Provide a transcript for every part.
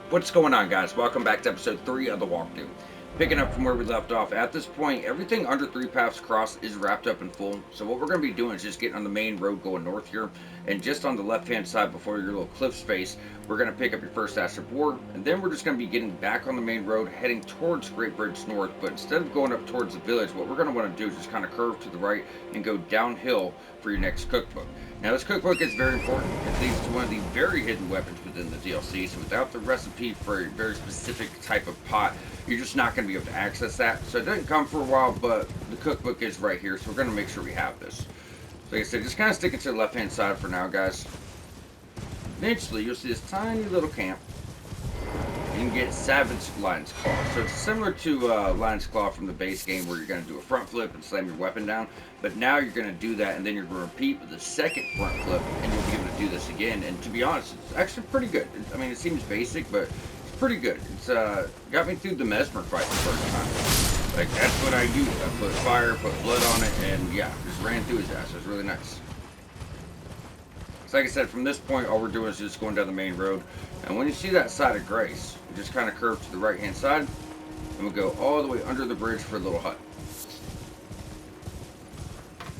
What's going on, guys? Welcome back to episode 3 of the walkthrough. Picking up from where we left off, at this point, everything under 3 paths across is wrapped up in full. So what we're going to be doing is just getting on the main road going north here, and just on the left-hand side before your little cliff space, we're going to pick up your first Ash of War, and then we're just going to be getting back on the main road, heading towards Great Bridge North. But instead of going up towards the village, what we're going to want to do is just kind of curve to the right and go downhill for your next cookbook. Now, this cookbook is very important. It leads to one of the very hidden weapons within the DLC. So, without the recipe for a very specific type of pot, you're just not going to be able to access that. So, it doesn't come for a while, but the cookbook is right here. So, we're going to make sure we have this. So, like I said, just kind of stick it to the left hand side for now, guys. Eventually, you'll see this tiny little camp. You can get Savage Lion's Claw. So it's similar to Lion's Claw from the base game where you're going to do a front flip and slam your weapon down. But now you're going to do that and then you're going to repeat with the second front flip and you'll be able to do this again. And to be honest, it's actually pretty good. I mean, it seems basic, but it's pretty good. It's got me through the Mesmer fight the first time. Like, that's what I used. I put fire, put blood on it, and yeah, just ran through his ass. It was really nice. So like I said, from this point, all we're doing is just going down the main road. And when you see that side of Grace, you just kind of curve to the right-hand side, and we'll go all the way under the bridge for a little hut.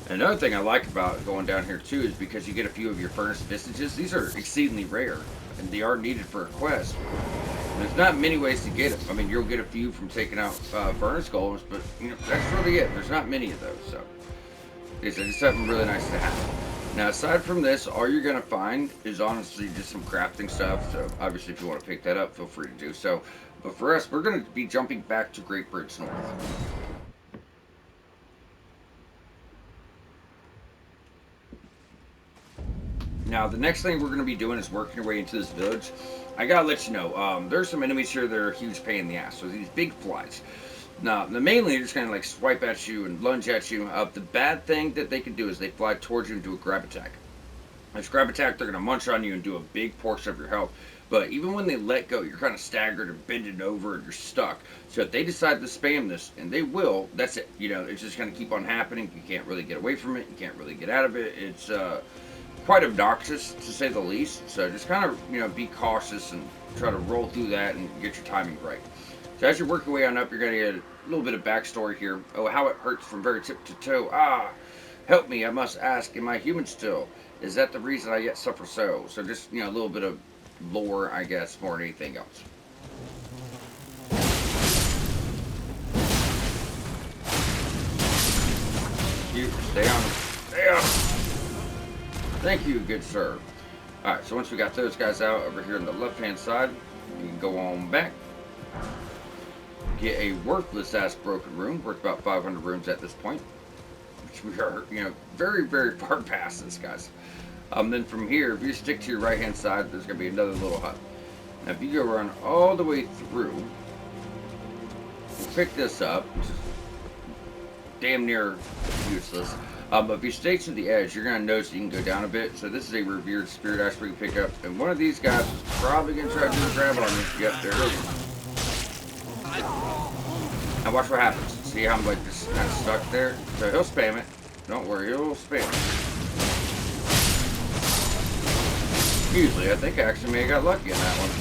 Another thing I like about going down here, too, is because you get a few of your furnace vestiges. These are exceedingly rare, and they are needed for a quest. And there's not many ways to get them. I mean, you'll get a few from taking out furnace golems, but, you know, that's really it. There's not many of those, so it's just something really nice to have. Now, aside from this, all you're going to find is honestly just some crafting stuff. So, obviously, if you want to pick that up, feel free to do so. But for us, we're going to be jumping back to Great Bridge North. Now, the next thing we're going to be doing is working our way into this village. I got to let you know, there's some enemies here that are a huge pain in the ass. So, these big flies. Now, mainly they're just going to like swipe at you and lunge at you. The bad thing that they can do is they fly towards you and do a grab attack. This grab attack, they're going to munch on you and do a big portion of your health. But even when they let go, you're kind of staggered and bending over and you're stuck. So if they decide to spam this, and they will, that's it. You know, it's just going to keep on happening. You can't really get away from it. You can't really get out of it. It's quite obnoxious, to say the least. So just kind of, you know, be cautious and try to roll through that and get your timing right. So as you're working your way on up, you're going to get a little bit of backstory here. Oh, how it hurts from very tip to toe. Ah, help me, I must ask, am I human still? Is that the reason I yet suffer so? So just, you know, a little bit of lore, I guess, more than anything else. You stay on them. Stay on them. Thank you, good sir. Alright, so once we got those guys out over here on the left-hand side, we can go on back. Get a worthless ass broken room, worth about 500 rooms at this point. Which we are, you know, very, very far past this, guys. Then from here, if you stick to your right hand side, there's going to be another little hut. Now, if you go run all the way through, we'll pick this up, which is damn near useless. But if you stay to the edge, you're going to notice you can go down a bit. So this is a revered spirit ash we can pick up. And one of these guys is probably going to try to do a grab on me. Yep, there it is. Now watch what happens. See how I'm like just kind of stuck there? So he'll spam it. Don't worry, he'll spam it. Usually, I think I actually may have got lucky on that one.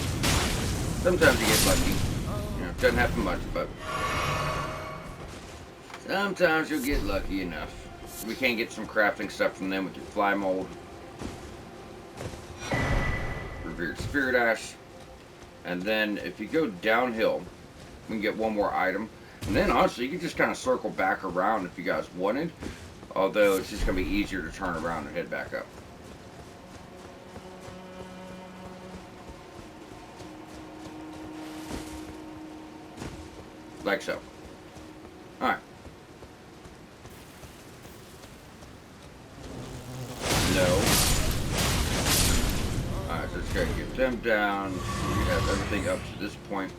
Sometimes you get lucky. You know, it doesn't happen much, but sometimes you'll get lucky enough. We can get some crafting stuff from them with your fly mold. Revered spirit ash. And then if you go downhill, we can get one more item. And then honestly, you can just kind of circle back around if you guys wanted. Although it's just going to be easier to turn around and head back up. Like so. Alright. No. Alright, so let's go get them down. We have everything up to this point.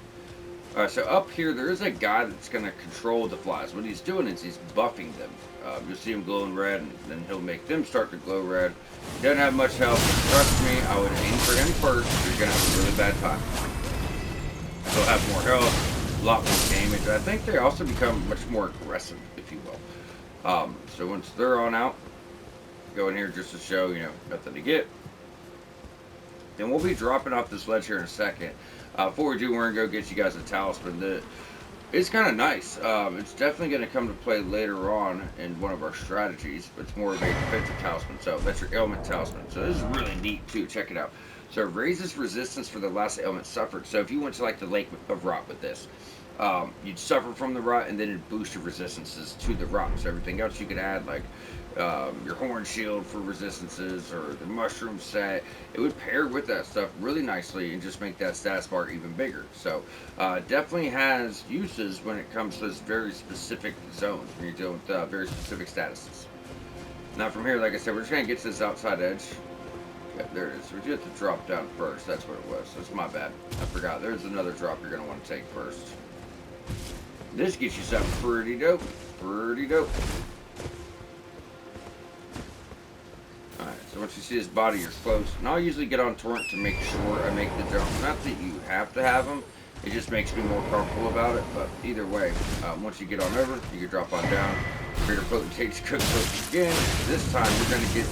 Alright, so up here, there is a guy that's going to control the flies. What he's doing is he's buffing them. You'll see him glowing red, and then he'll make them start to glow red. He doesn't have much health. Trust me, I would aim for him first. You're going to have a really bad time. He'll have more health, a lot more damage. I think they also become much more aggressive, if you will. So once they're on out, go in here just to show, you know, nothing to get. And we'll be dropping off this ledge here in a second. Before we do, we're going to go get you guys a talisman. It's kind of nice. It's definitely going to come to play later on in one of our strategies, but it's more of a defensive talisman. So that's your ailment talisman. So this is really neat too. Check it out. So it raises resistance for the last ailment suffered. So if you went to like the Lake of Rot with this, you'd suffer from the rot, and then it'd boost your resistances to the rot. So everything else you could add, like your horn shield for resistances or the mushroom set, it would pair with that stuff really nicely and just make that status bar even bigger. So definitely has uses when it comes to this very specific zones when you're dealing with very specific statuses. Now from here, like I said, we're just going to get to this outside edge. Yeah, there it is. We just have to drop down first. That's what it was. That's my bad. I forgot. There's another drop you're going to want to take first. This gets you something pretty dope. Pretty dope. Alright, so once you see his body, you're close. And I'll usually get on torrent to make sure I make the jump. Not that you have to have them. It just makes me more comfortable about it. But either way, once you get on over, you can drop on down. Greater Potentate's cook again. This time, you're going to get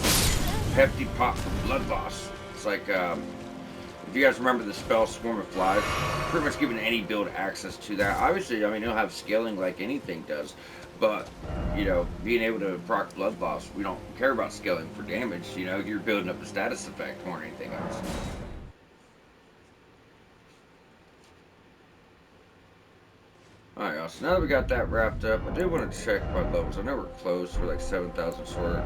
hefty pop from Blood Boss. It's like, if you guys remember the spell Swarm of Flies, pretty much giving any build access to that. Obviously, I mean, it'll have scaling like anything does, but, you know, being able to proc Blood Boss, we don't care about scaling for damage. You know, you're building up a status effect more than anything else. Alright, y'all, so now that we got that wrapped up, I do want to check my levels. I know we're close, we're like 7,000 short.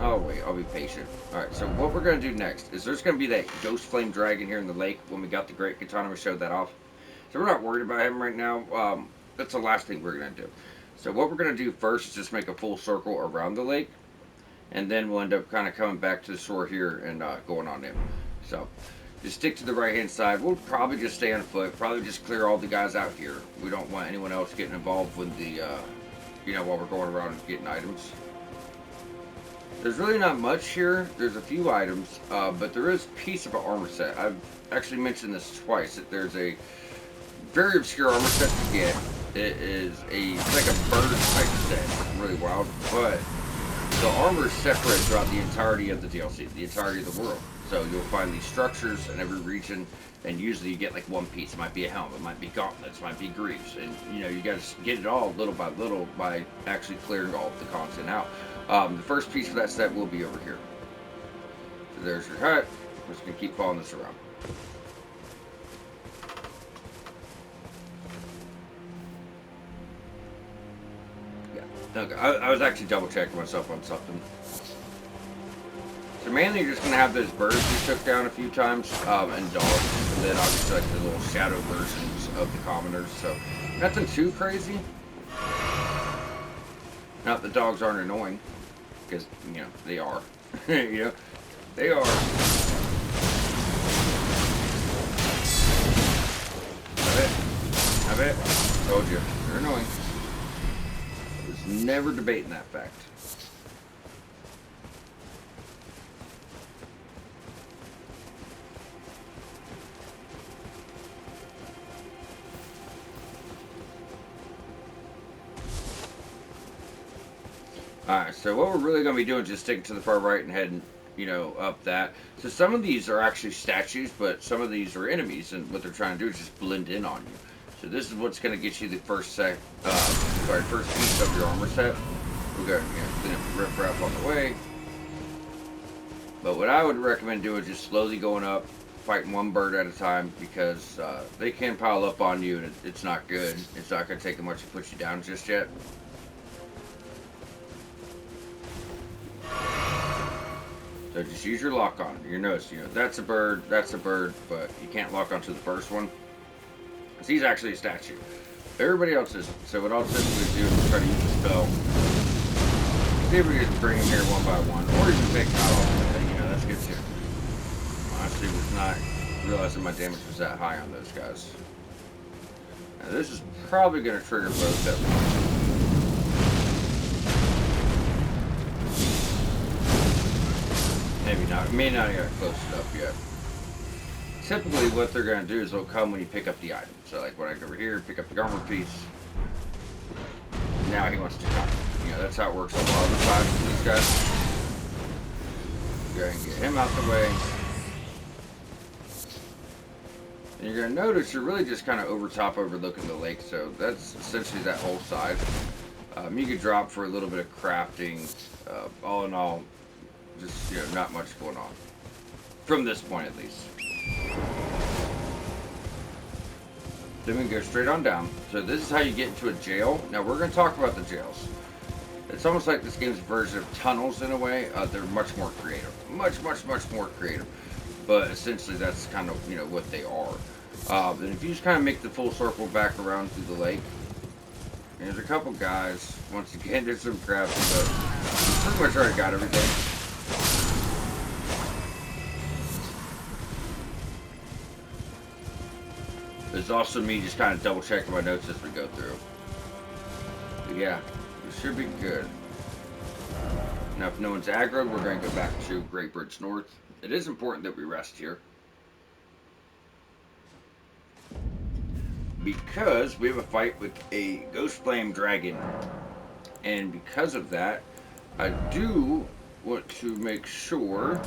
Oh wait, I'll be patient. Alright, so what we're going to do next is there's going to be that Ghost Flame Dragon here in the lake. When we got the Great Katana, we showed that off. So we're not worried about him right now. That's the last thing we're going to do. So what we're going to do first is just make a full circle around the lake. And then we'll end up kind of coming back to the shore here and going on in. So just stick to the right hand side. We'll probably just stay on foot. Probably just clear all the guys out here. We don't want anyone else getting involved with the, you know, while we're going around and getting items. There's really not much here. There's a few items, but there is a piece of an armor set. I've actually mentioned this twice, that there's a very obscure armor set to get. It's like a bird type set. Really wild, but the armor is separate throughout the entirety of the DLC, the entirety of the world. So you'll find these structures in every region, and usually you get like one piece. It might be a helmet, it might be gauntlets, it might be greaves, and you know, you got to get it all little by actually clearing all of the content out. The first piece of that set will be over here. So there's your hut. I'm just going to keep following this around. Yeah. Okay. I was actually double checking myself on something. So mainly you're just going to have those birds you took down a few times, and dogs. And then obviously like the little shadow versions of the commoners. So nothing too crazy. Not that dogs aren't annoying. Because, you know, they are. You know, they are. Have it. Told you. They're annoying. I was never debating that fact. Alright, so what we're really going to be doing is just sticking to the far right and heading, you know, up that. So some of these are actually statues, but some of these are enemies, and what they're trying to do is just blend in on you. So this is what's going to get you the first piece of your armor set. We're going to clean up the riffraff on the way. But what I would recommend doing is just slowly going up, fighting one bird at a time, because they can pile up on you, and it's not good. It's not going to take much to put you down just yet. So just use your lock on. Your nose, you know, that's a bird, but you can't lock onto the first one. So he's actually a statue. Everybody else isn't. So what I'll typically do is try to use the spell. See if we can bring him here one by one, or even take out all the thing, you know, that's good too. Honestly, was not realizing my damage was that high on those guys. Now this is probably going to trigger both at once. Maybe not. It may not get close enough yet. Typically, what they're going to do is they'll come when you pick up the item. So, like when I go over here, pick up the armor piece. Now he wants to come. You know, that's how it works a lot of the times with these guys. Go ahead and get him out the way. And you're going to notice you're really just kind of over top overlooking the lake, so that's essentially that whole side. You could drop for a little bit of crafting. All in all, just, not much going on. From this point, at least. Then we can go straight on down. So this is how you get into a jail. Now, we're going to talk about the jails. It's almost like this game's version of tunnels in a way. They're much more creative. Much, much, much more creative. But essentially, that's kind of, what they are. And if you just kind of make the full circle back around through the lake, there's a couple guys. Once again, there's some crafting, but pretty much already got everything. There's also me just kind of double checking my notes as we go through. But yeah, we should be good. Now, if no one's aggroed, we're going to go back to Great Bridge North. It is important that we rest here, because we have a fight with a Ghost Flame Dragon. And because of that, I do want to make sure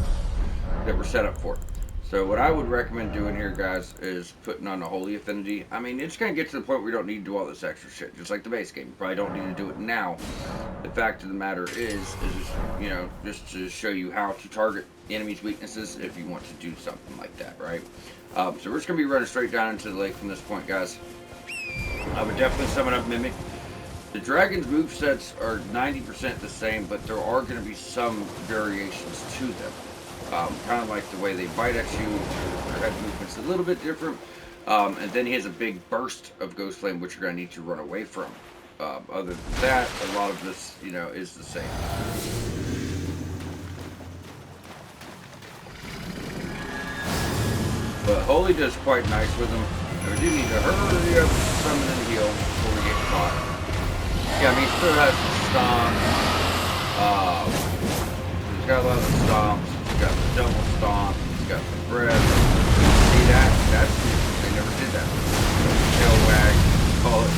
that we're set up for it. So what I would recommend doing here, guys, is putting on a Holy Affinity. I mean, it's going to get to the point where we don't need to do all this extra shit, just like the base game. You probably don't need to do it now. The fact of the matter is just to show you how to target enemies' weaknesses if you want to do something like that, right? So we're just going to be running straight down into the lake from this point, guys. I would definitely summon up Mimic. The dragon's movesets are 90% the same, but there are going to be some variations to them. Kind of like the way they bite at you, their head movement's a little bit different. And then he has a big burst of Ghost Flame, which you're going to need to run away from. Other than that, a lot of this, is the same. But Holy does quite nice with them. And we do need to hurry up, summon and heal before we get caught. Yeah, I mean, he still has the stomp. He's got a lot of stomps. He's got the double stomp. He's got the breath. See that? That's new. They never did that. Tail wag. Call it.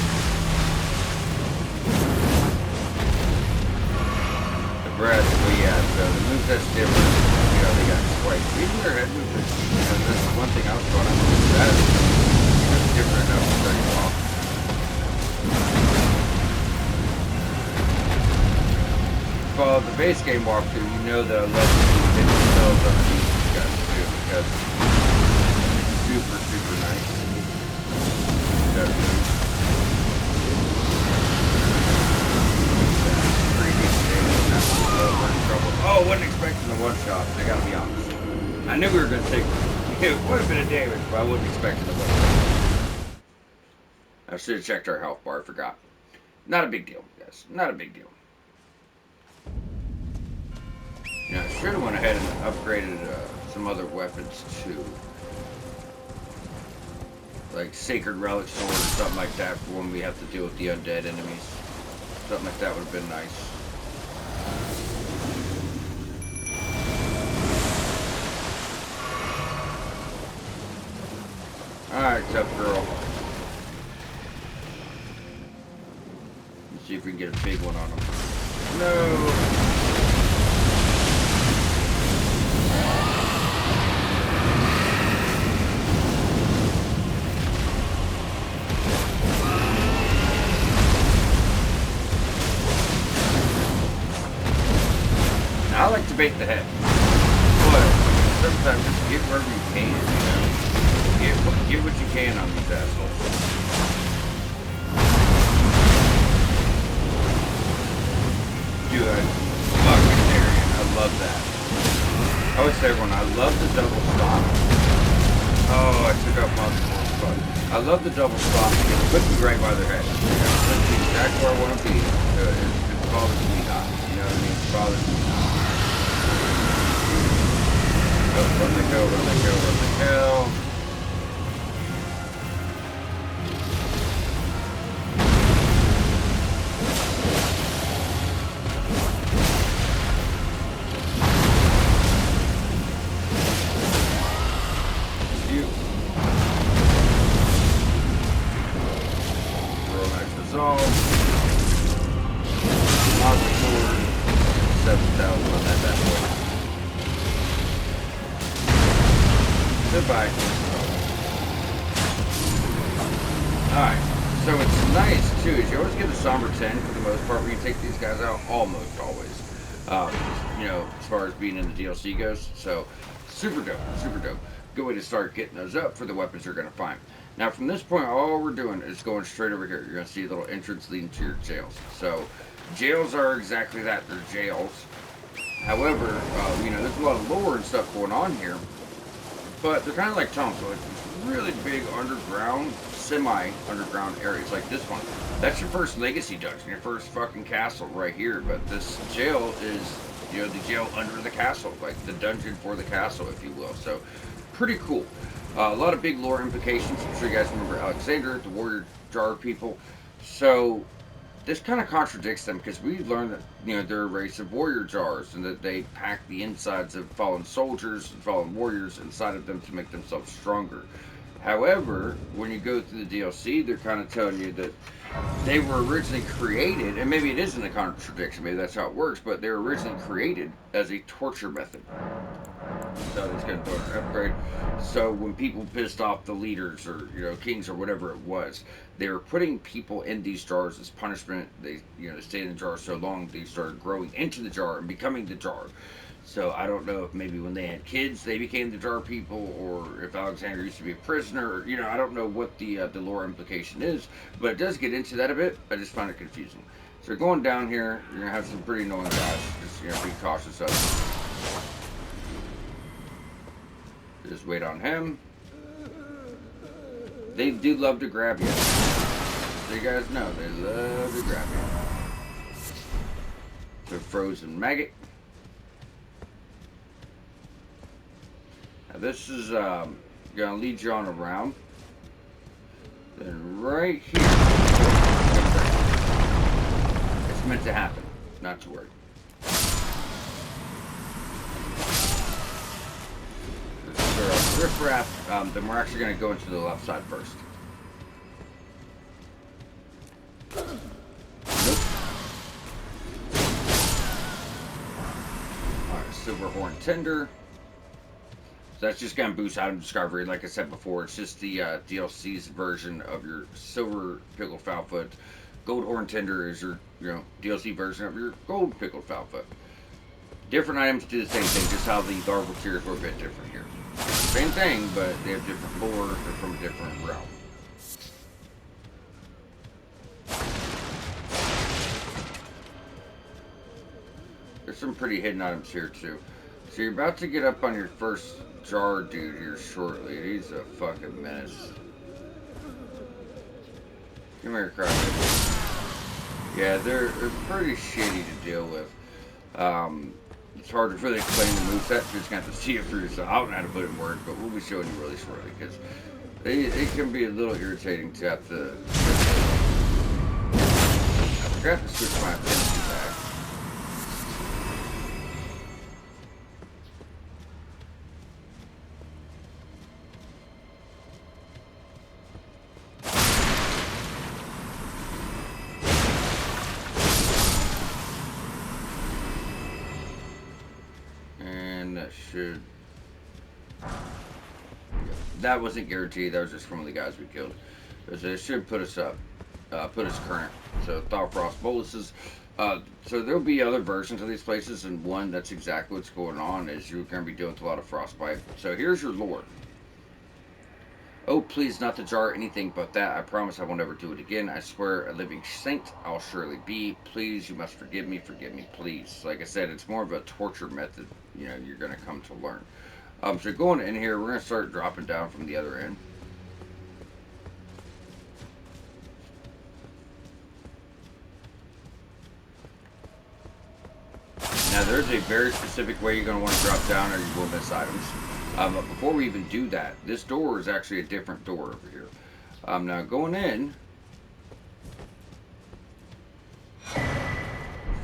The breath. Well, yeah. So the moveset's different. They got quite. Even their head movement. That's one thing I was trying to do. That is different enough to throw you off. Follow the base game walkthrough, you know that I love to hit the spells underneath these guys too, because it's super, super nice. Oh, wasn't expecting the one shot, I gotta be honest. I knew we were gonna take quite a bit of damage, but I wasn't expecting the one shot. I should have checked our health bar, I forgot. Not a big deal, guys, not a big deal. I should have went ahead and upgraded some other weapons too. Like Sacred Relic Sword or something like that for when we have to deal with the undead enemies. Something like that would have been nice. Alright, tough girl. Let's see if we can get a big one on them. No! I like to bait the head, but sometimes just get wherever you can, Get what you can on these assholes. Good. Fucking Darian. I love that. I always say, everyone, I love the double stomp. Oh, I took up multiple, but I love the double stomp because it puts me right by their head. That's exactly where I want to be. It bothers me not. You know what I mean? It bothers me not. Oh, run the kill, run the kill, run the kill. Goodbye. Alright, so it's nice too, is you always get a somber 10 for the most part when you take these guys out, almost always. You know, as far as being in the DLC goes. So, super dope, super dope. Good way to start getting those up for the weapons you're going to find. Now, from this point, all we're doing is going straight over here. You're going to see a little entrance leading to your jails. So, jails are exactly that, they're jails. However, you know, there's a lot of lore and stuff going on here. But they're kind of like tunnels, so it's really big underground, semi-underground areas like this one. That's your first legacy dungeon, your first fucking castle right here. But this jail is, you know, the jail under the castle, like the dungeon for the castle, if you will. So, pretty cool. A lot of big lore implications. I'm sure you guys remember Alexander, the warrior jar people. So, this kind of contradicts them because we learned that, you know, they're a race of warrior jars and that they pack the insides of fallen soldiers and fallen warriors inside of them to make themselves stronger. However, when you go through the DLC, they're kind of telling you that they were originally created, and maybe it isn't a contradiction, maybe that's how it works, but they were originally created as a torture method. So they just kind of throw an upgrade. So when people pissed off the leaders or, you know, kings or whatever it was, they were putting people in these jars as punishment. They, you know, they stayed in the jar so long they started growing into the jar and becoming the jar. So I don't know if maybe when they had kids they became the jar people, or if Alexander used to be a prisoner. You know, I don't know what the lore implication is, but it does get into that a bit. I just find it confusing. So going down here, you're gonna have some pretty annoying guys. Just, you know, be cautious of them. Just wait on him. They do love to grab you. So you guys know, they love to grab you. The frozen maggot. Now this is gonna lead you on around. Then right here, it's meant to happen. Not to worry. Riffraff, then we're actually going to go into the left side first. Nope. Alright, Silver Horn Tender. So that's just going to boost item discovery. Like I said before, it's just the DLC's version of your Silver Pickled Foulfoot. Gold Horn Tender is your, you know, DLC version of your Gold Pickled Foulfoot. Different items do the same thing, just how the larval tiers were a bit different here. Same thing, but they have different lore. They're from a different realm. There's some pretty hidden items here too. So you're about to get up on your first jar dude here shortly. He's a fucking menace. Come here, crackhead. Yeah, they're pretty shitty to deal with. It's hard to really explain the moveset. You're just going to have to see it for yourself. I don't know how to put it in words, but we'll be showing you really shortly because it can be a little irritating to have to. I forgot to switch my affinity back. Should. That wasn't guaranteed. That was just from the guys we killed. So it should put us up, put us current. So Thawfrost boluses. So there'll be other versions of these places, and one that's exactly what's going on is you're going to be dealing with a lot of frostbite. So here's your lore. Oh, please, not to jar anything but that. I promise I won't ever do it again. I swear, a living saint I'll surely be. Please, you must forgive me, please. Like I said, it's more of a torture method, you know, you're going to come to learn. So going in here, we're going to start dropping down from the other end. Now, there's a very specific way you're going to want to drop down or you will miss items. But before we even do that, this door is actually a different door over here. Now going in,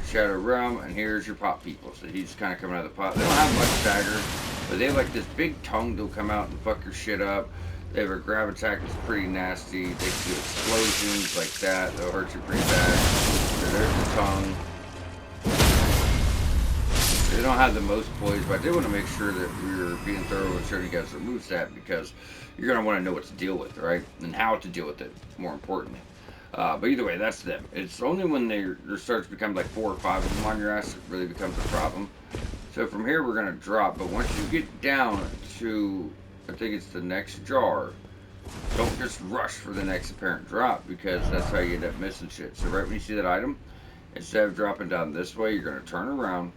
Shadow Realm, and here's your pot people. So he's kind of coming out of the pot. They don't have much stagger, but they have like this big tongue that'll come out and fuck your shit up. They have a grab attack that's pretty nasty. They can do explosions like that. They'll hurt you pretty bad. So there's the tongue. They don't have the most poise, but I did want to make sure that we were being thorough and showing you guys their moveset because you're going to want to know what to deal with, right? And how to deal with it, more importantly. But either way, that's them. It's only when there starts to become like 4 or 5 of them on your ass it really becomes a problem. So from here we're going to drop, but once you get down to, I think it's the next jar, don't just rush for the next apparent drop because that's how you end up missing shit. So right when you see that item, instead of dropping down this way, you're going to turn around,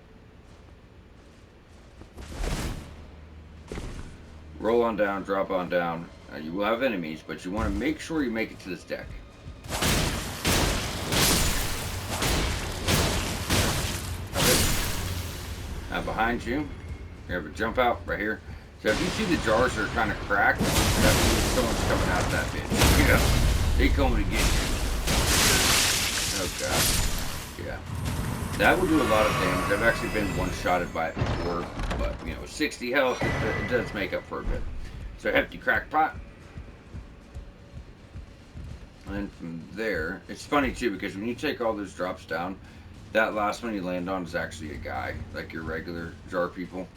roll on down, drop on down. You will have enemies, but you want to make sure you make it to this deck. Now behind you, you have a jump out right here. So if you see the jars that are kind of cracked, that means someone's coming out that bitch. You know, they coming to get you. Oh god. Yeah. That will do a lot of damage. I've actually been one-shotted by it before, but you know, 60 health, it does make up for a bit. So hefty crack pot. And then from there, it's funny too because when you take all those drops down, that last one you land on is actually a guy, like your regular jar people.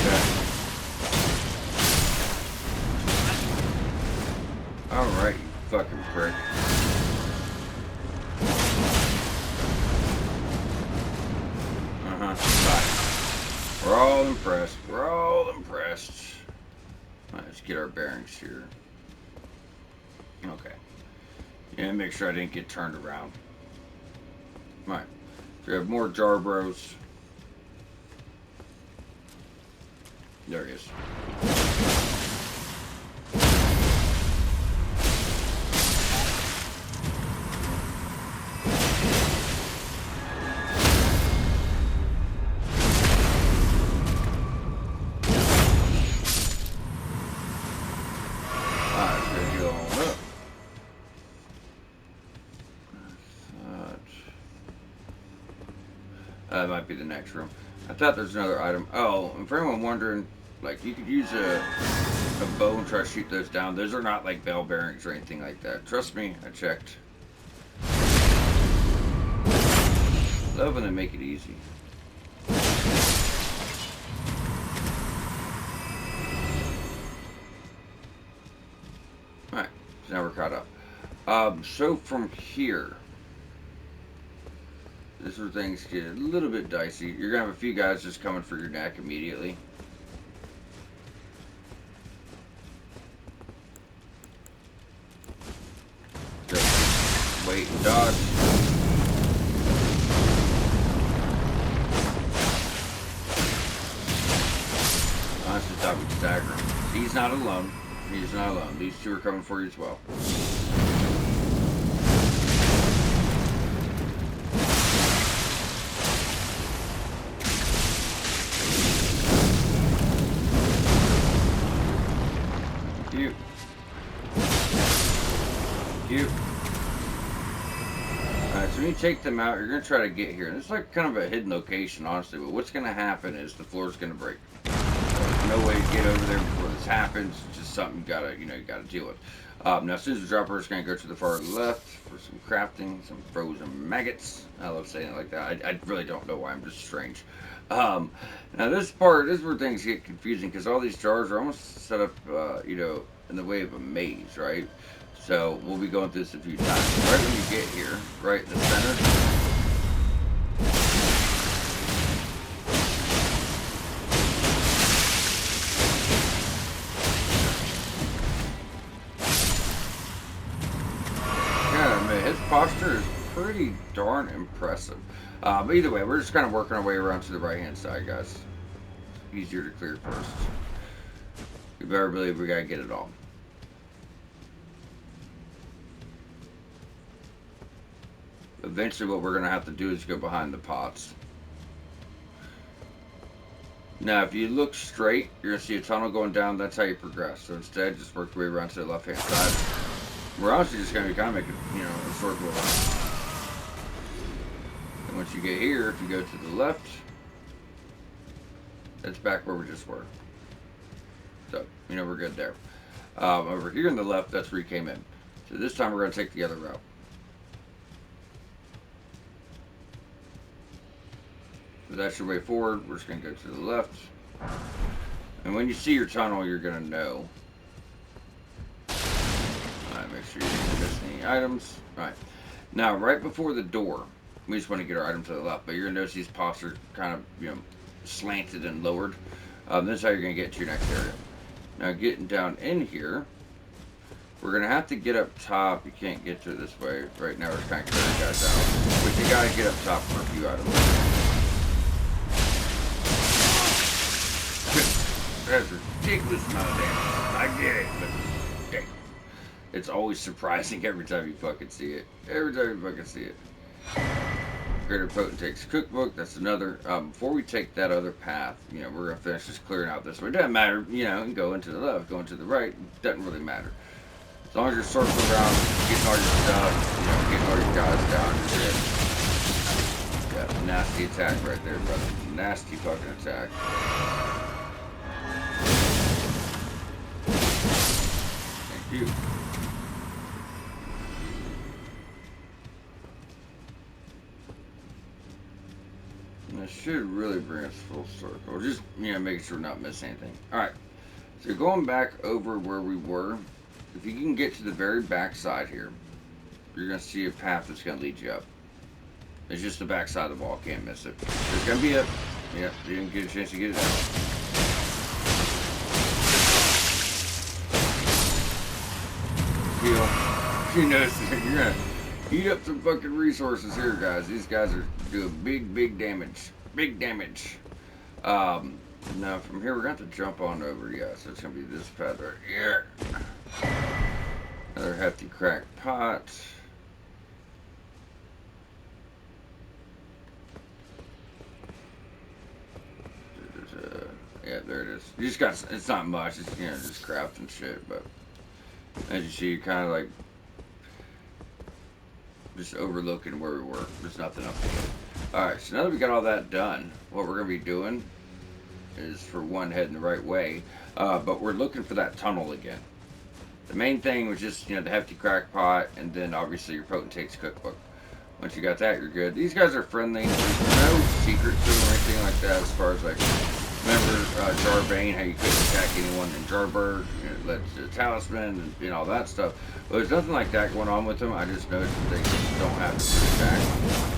Okay. Alright, you fucking prick. Bye. We're all impressed. We're all impressed. Alright, let's get our bearings here. Okay. Yeah, make sure I didn't get turned around. Alright. So we have more jar bros. There he is. That might be the next room. I thought there's another item. Oh, and for anyone wondering, like, you could use a bow and try to shoot those down. Those are not like bell bearings or anything like that. Trust me, I checked. Love when they make it easy. Alright, so now we're caught up. So from here, this is where things get a little bit dicey. You're going to have a few guys just coming for your neck immediately. Just wait and dodge. Honestly, thought we'd stagger him. He's not alone. He's not alone. These two are coming for you as well. Alright, so when you take them out, you're going to try to get here. And it's like kind of a hidden location, honestly. But what's going to happen is the floor's going to break. There's no way to get over there before this happens. It's just something you gotta deal with. Now, as soon as the dropper is going to go to the far left for some crafting, some frozen maggots. I love saying it like that. I really don't know why. I'm just strange. Now, this is where things get confusing because all these jars are almost set up, in the way of a maze, right? So we'll be going through this a few times. Right when you get here, right in the center. His posture is pretty darn impressive. But either way, we're just kind of working our way around to the right-hand side, guys. Easier to clear first. You better believe we gotta get it all. Eventually, what we're gonna have to do is go behind the pots. Now, if you look straight, you're gonna see a tunnel going down. That's how you progress. So instead, just work your way around to the left-hand side. We're honestly just going to kind of make a circle around. And once you get here, if you go to the left, that's back where we just were. So, we're good there. Over here on the left, that's where you came in. So this time we're going to take the other route. that's your way forward. We're just going to go to the left. And when you see your tunnel, you're going to know. Alright, make sure you didn't miss any items. Alright. Now, right before the door, we just want to get our item to the left, but you're going to notice these posts are kind of, slanted and lowered. This is how you're going to get to your next area. Now, getting down in here, we're going to have to get up top. You can't get to it this way. Right now, we're just kind of clearing guys out. But you got to get up top for a few items. That's ridiculous amount of damage. I get it, but dang. It's always surprising every time you fucking see it. Every time you fucking see it. Greater Potentate's Cookbook, that's another. Before we take that other path, we're going to finish just clearing out this way. It doesn't matter, going to the left, going to the right, doesn't really matter. As long as you're circling around, getting all your stuff, getting all your guys down, you're good. Yeah, nasty attack right there, brother. Nasty fucking attack. Thank you. And this should really bring us full circle. Just, making sure we're not missing anything. Alright. So going back over where we were, if you can get to the very back side here, you're going to see a path that's going to lead you up. It's just the back side of the wall. Can't miss it. There's going to be a... Yeah, you didn't get a chance to get it out. You notice you're going to eat up some fucking resources here, guys. These guys are doing big damage. Big damage. Now from here we're going to have to jump on over. Yeah, so it's going to be this path right here. Another hefty cracked pot. Yeah, there it is. You just got, it's not much. It's, just crafting shit, but as you see, you're kind of like just overlooking where we were. There's nothing up here. Alright, so now that we got all that done, what we're going to be doing is, for one, heading the right way, but we're looking for that tunnel again. The main thing was just, the hefty crack pot, and then obviously your Potentate's Cookbook. Once you got that, you're good. These guys are friendly. There's no secret to them or anything like that, as far as like, remember Jarbane, how you couldn't attack anyone in Jarburg, it led to the Talisman and all that stuff. But there's nothing like that going on with them. I just noticed that they just don't have to attack.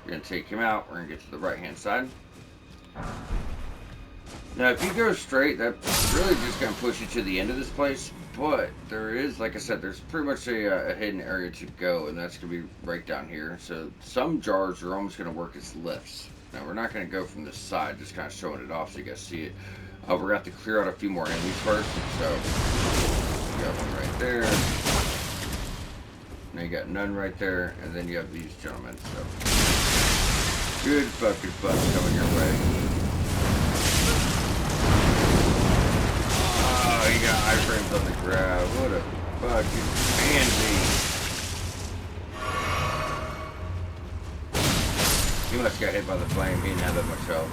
We're going to take him out. We're going to get to the right hand side. Now, if you go straight, that's really just going to push you to the end of this place. But there is, like I said, there's pretty much a hidden area to go, and that's going to be right down here. So some jars are almost going to work as lifts. Now, we're not going to go from this side, just kind of showing it off so you guys see it. We're going to have to clear out a few more enemies first. So, you got one right there. Now you got none right there, and then you have these gentlemen. So, good fucking fun coming your way. Oh, you got iframes on the ground. What a fucking pansy. He must have got hit by the flame. He didn't have that much health.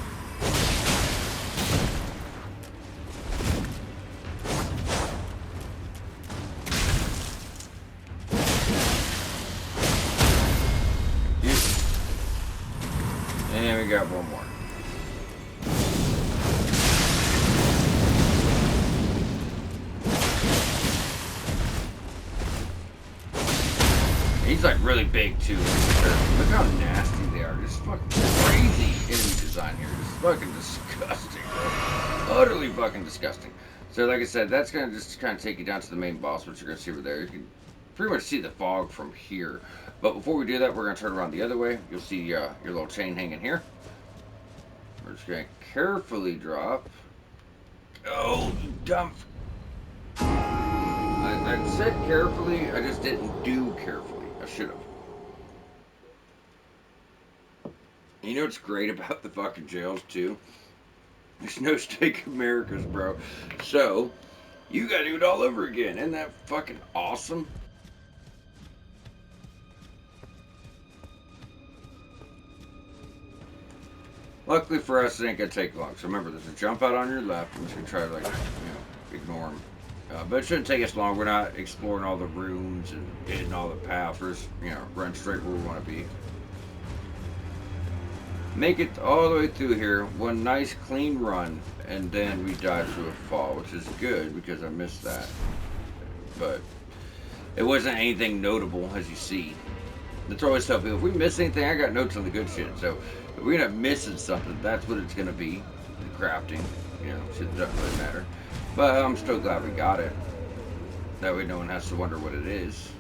And we got one more. He's like really big too. Look how nasty they are. Just fucking crazy enemy design here. Just fucking disgusting, bro. Utterly fucking disgusting. So like I said, that's gonna just kind of take you down to the main boss, which you're gonna see over there. You can pretty much see the fog from here. But before we do that, we're gonna turn around the other way. You'll see your little chain hanging here. We're just gonna carefully drop. Oh, you dumb. I said carefully, I just didn't do carefully. I should have. You know what's great about the fucking jails, too? There's no Steak Americas, bro. So, you gotta do it all over again. Isn't that fucking awesome? Luckily for us, it ain't gonna take long. So remember, there's a jump out on your left. I'm just gonna try to like, ignore them. But it shouldn't take us long. We're not exploring all the rooms and hitting all the paths. We're just, run straight where we want to be. Make it all the way through here. One nice clean run, and then we dive to a fall, which is good because I missed that. But it wasn't anything notable, as you see. That's what I always tell people. If we miss anything, I got notes on the good shit. So if we end up missing something, that's what it's gonna be. The crafting, shit doesn't really matter. But I'm still glad we got it. That way no one has to wonder what it is.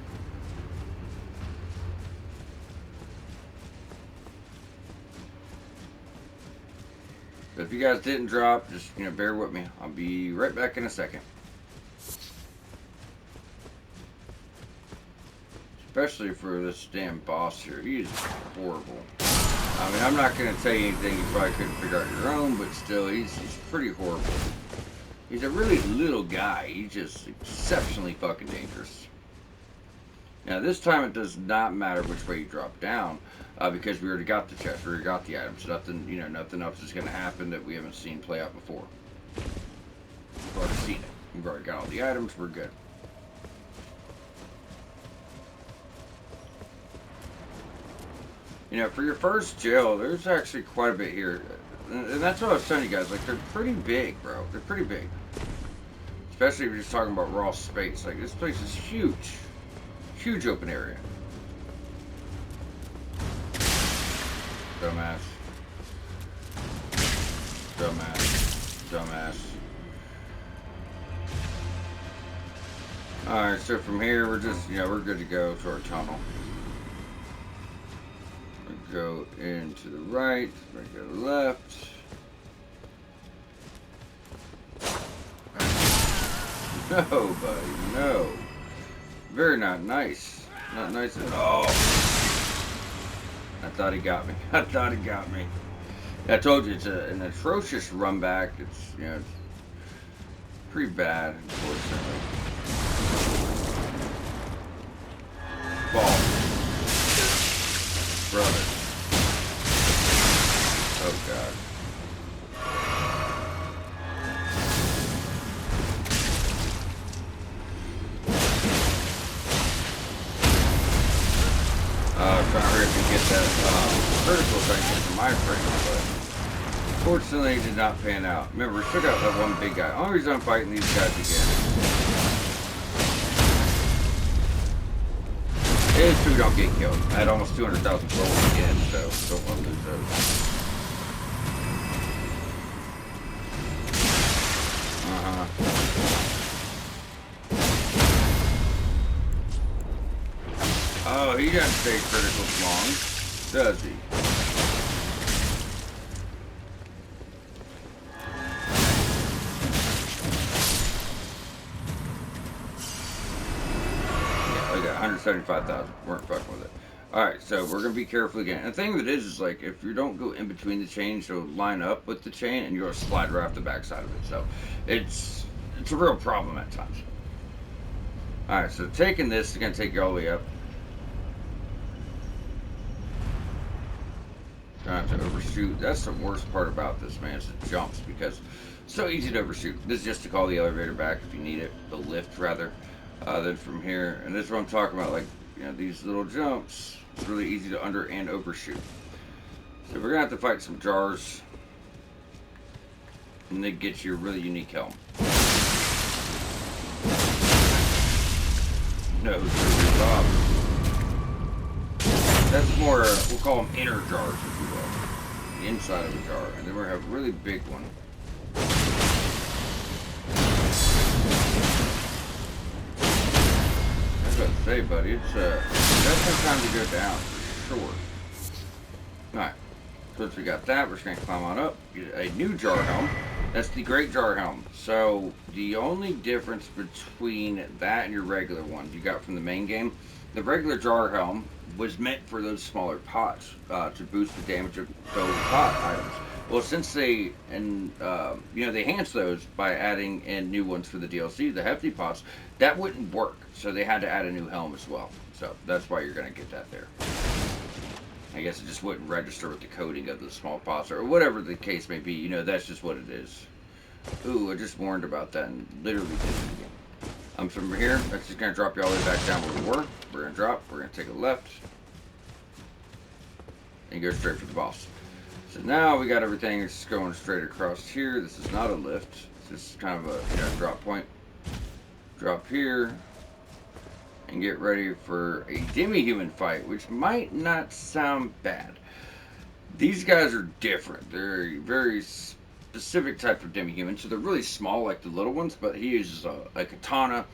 But if you guys didn't drop, just bear with me. I'll be right back in a second. Especially for this damn boss here. He's horrible. I mean, I'm not going to tell you anything you probably couldn't figure out your own, but still, he's pretty horrible. He's a really little guy. He's just exceptionally fucking dangerous. Now, this time it does not matter which way you drop down, because we already got the chest, we already got the items. Nothing, nothing else is going to happen that we haven't seen play out before. We've already seen it. We've already got all the items. We're good. For your first jail, there's actually quite a bit here. And that's what I was telling you guys. Like, they're pretty big, bro. They're pretty big. Especially if you're just talking about raw space. Like, this place is huge. Huge open area. Dumbass. Dumbass. Dumbass. Alright, so from here, we're just, we're good to go to our tunnel. Go in to the right, go to the left. No, buddy, no. Very not nice. Not nice at all. I thought he got me. I thought he got me. I told you, it's an atrocious run back. It's, it's pretty bad, unfortunately. Ball. Brother. Oh, God. Trying to hurry up and get that vertical thing into my frame, but fortunately it did not pan out. Remember, we still got that one big guy. Only reason I'm fighting these guys again is so we don't get killed. I had almost 200,000 souls again, so don't want to lose those. Oh, he doesn't stay critical long, does he? Yeah, look at 175,000. Weren't fucking with it. Alright, so we're gonna be careful again. And the thing that is like, if you don't go in between the chains, you'll line up with the chain and you'll slide right off the backside of it. So it's a real problem at times. Alright, so taking this is gonna take you all the way up. Trying to overshoot. That's the worst part about this, man, is the jumps, because it's so easy to overshoot. This is just to call the elevator back if you need it, the lift rather. Then from here, and this is what I'm talking about, like, these little jumps, it's really easy to under and overshoot. So we're gonna have to fight some jars, and then get you a really unique helm. No, so that's more, we'll call them inner jars, if you will. The inside of a jar. And then we're going to have a really big one. I was about to say, buddy, it's definitely time to go down, for sure. Alright, so once we got that, we're just going to climb on up, get a new jar helm. That's the Great Jar Helm. So, the only difference between that and your regular one you got from the main game, the regular Jar Helm was meant for those smaller pots to boost the damage of those pot items. Well, since they they enhanced those by adding in new ones for the DLC, the hefty pots, that wouldn't work. So they had to add a new helm as well. So that's why you're going to get that there. I guess it just wouldn't register with the coding of the small pots or whatever the case may be. You know, that's just what it is. Ooh, I just warned about that and literally did it again. From here, that's just going to drop you all the way back down where we were. We're going to drop. We're going to take a left. And go straight for the boss. So now we got everything just going straight across here. This is not a lift. This is kind of a drop point. Drop here. And get ready for a demi-human fight, which might not sound bad. These guys are different. They're a very specific type of demi-human. So they're really small like the little ones, but he uses a katana.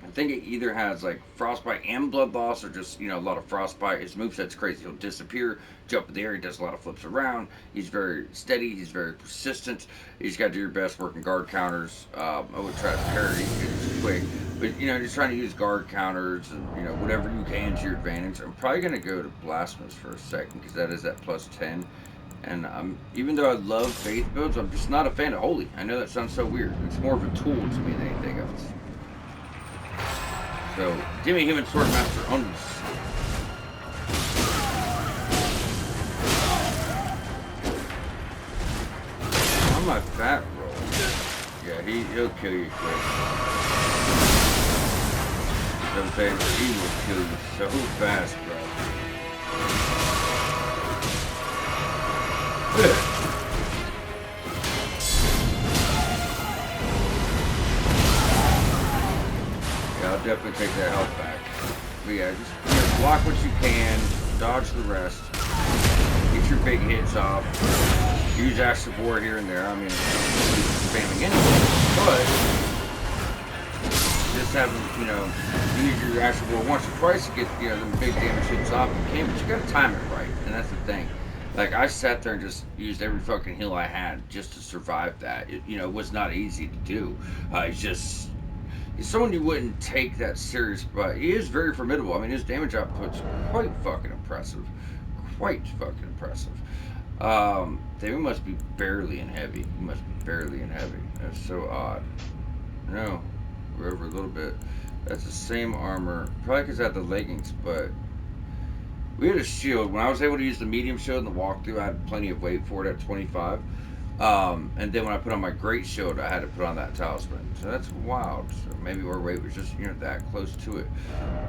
I think it either has like frostbite and blood loss, or just a lot of frostbite. His moveset's crazy. He'll disappear, jump in the air. He does a lot of flips around. He's very steady. He's very persistent. You just got to do your best working guard counters. I would try to parry it quick, but just trying to use guard counters and whatever you can to your advantage. I'm probably gonna go to blasphemous for a second because that is at +10. And even though I love faith builds, I'm just not a fan of holy. I know that sounds so weird. It's more of a tool to me than anything else. So, demi-human swordmaster Unus. On my fat roll. Yeah, he'll kill you quick. I'm saying he will kill you so fast, bro. Yeah, I'll definitely take that health back. But yeah, just block what you can, dodge the rest, get your big hits off, use Ash of War here and there. I mean, spamming anyway, but just having, use your Ash of War once or twice to get, them big damage hits off you can, but you gotta time it right, and that's the thing. Like, I sat there and just used every fucking heal I had just to survive that. It was not easy to do. He's someone you wouldn't take that serious, but he is very formidable. I mean, his damage output's quite fucking impressive. Quite fucking impressive. They must be barely in heavy. He must be barely in heavy. That's so odd. No, we're over a little bit. That's the same armor. Probably because I had the leggings, but we had a shield. When I was able to use the medium shield in the walkthrough, I had plenty of weight for it at 25. And then when I put on my great shield, I had to put on that talisman. So that's wild. So maybe our weight was just, that close to it.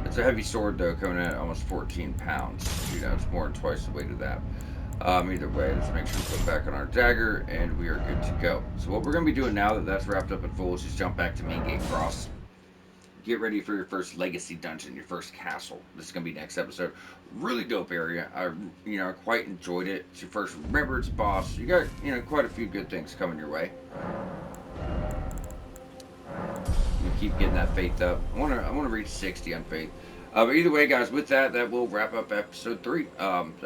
It's a heavy sword, though, coming in at almost 14 pounds. It's more than twice the weight of that. Either way, let's make sure we put back on our dagger, and we are good to go. So what we're going to be doing now that that's wrapped up in full is just jump back to Main Gate Cross. Get ready for your first legacy dungeon, your first castle. This is going to be next episode. Really dope area. I quite enjoyed it. It's your first remembrance boss. You got, quite a few good things coming your way. You keep getting that faith up. I want to reach 60 on faith. But either way, guys, with that will wrap up episode 3. It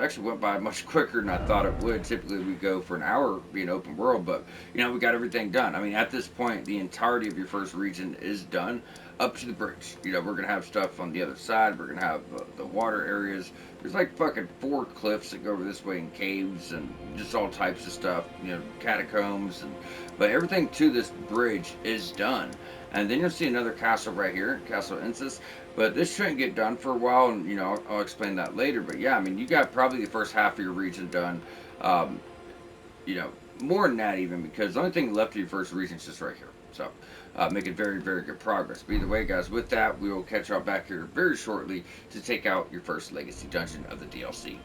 actually went by much quicker than I thought it would. Typically, we go for an hour being open world, but, we got everything done. I mean, at this point, the entirety of your first region is done. Up to the bridge. We're going to have stuff on the other side. We're going to have the water areas. There's like fucking 4 cliffs that go over this way and caves and just all types of stuff. Catacombs. But everything to this bridge is done. And then you'll see another castle right here, Castle Insis. But this shouldn't get done for a while, and, I'll explain that later. But yeah, I mean, you got probably the first half of your region done. More than that even, because the only thing left of your first region is just right here. So, making very, very good progress. But either way, guys, with that, we will catch y'all back here very shortly to take out your first legacy dungeon of the DLC.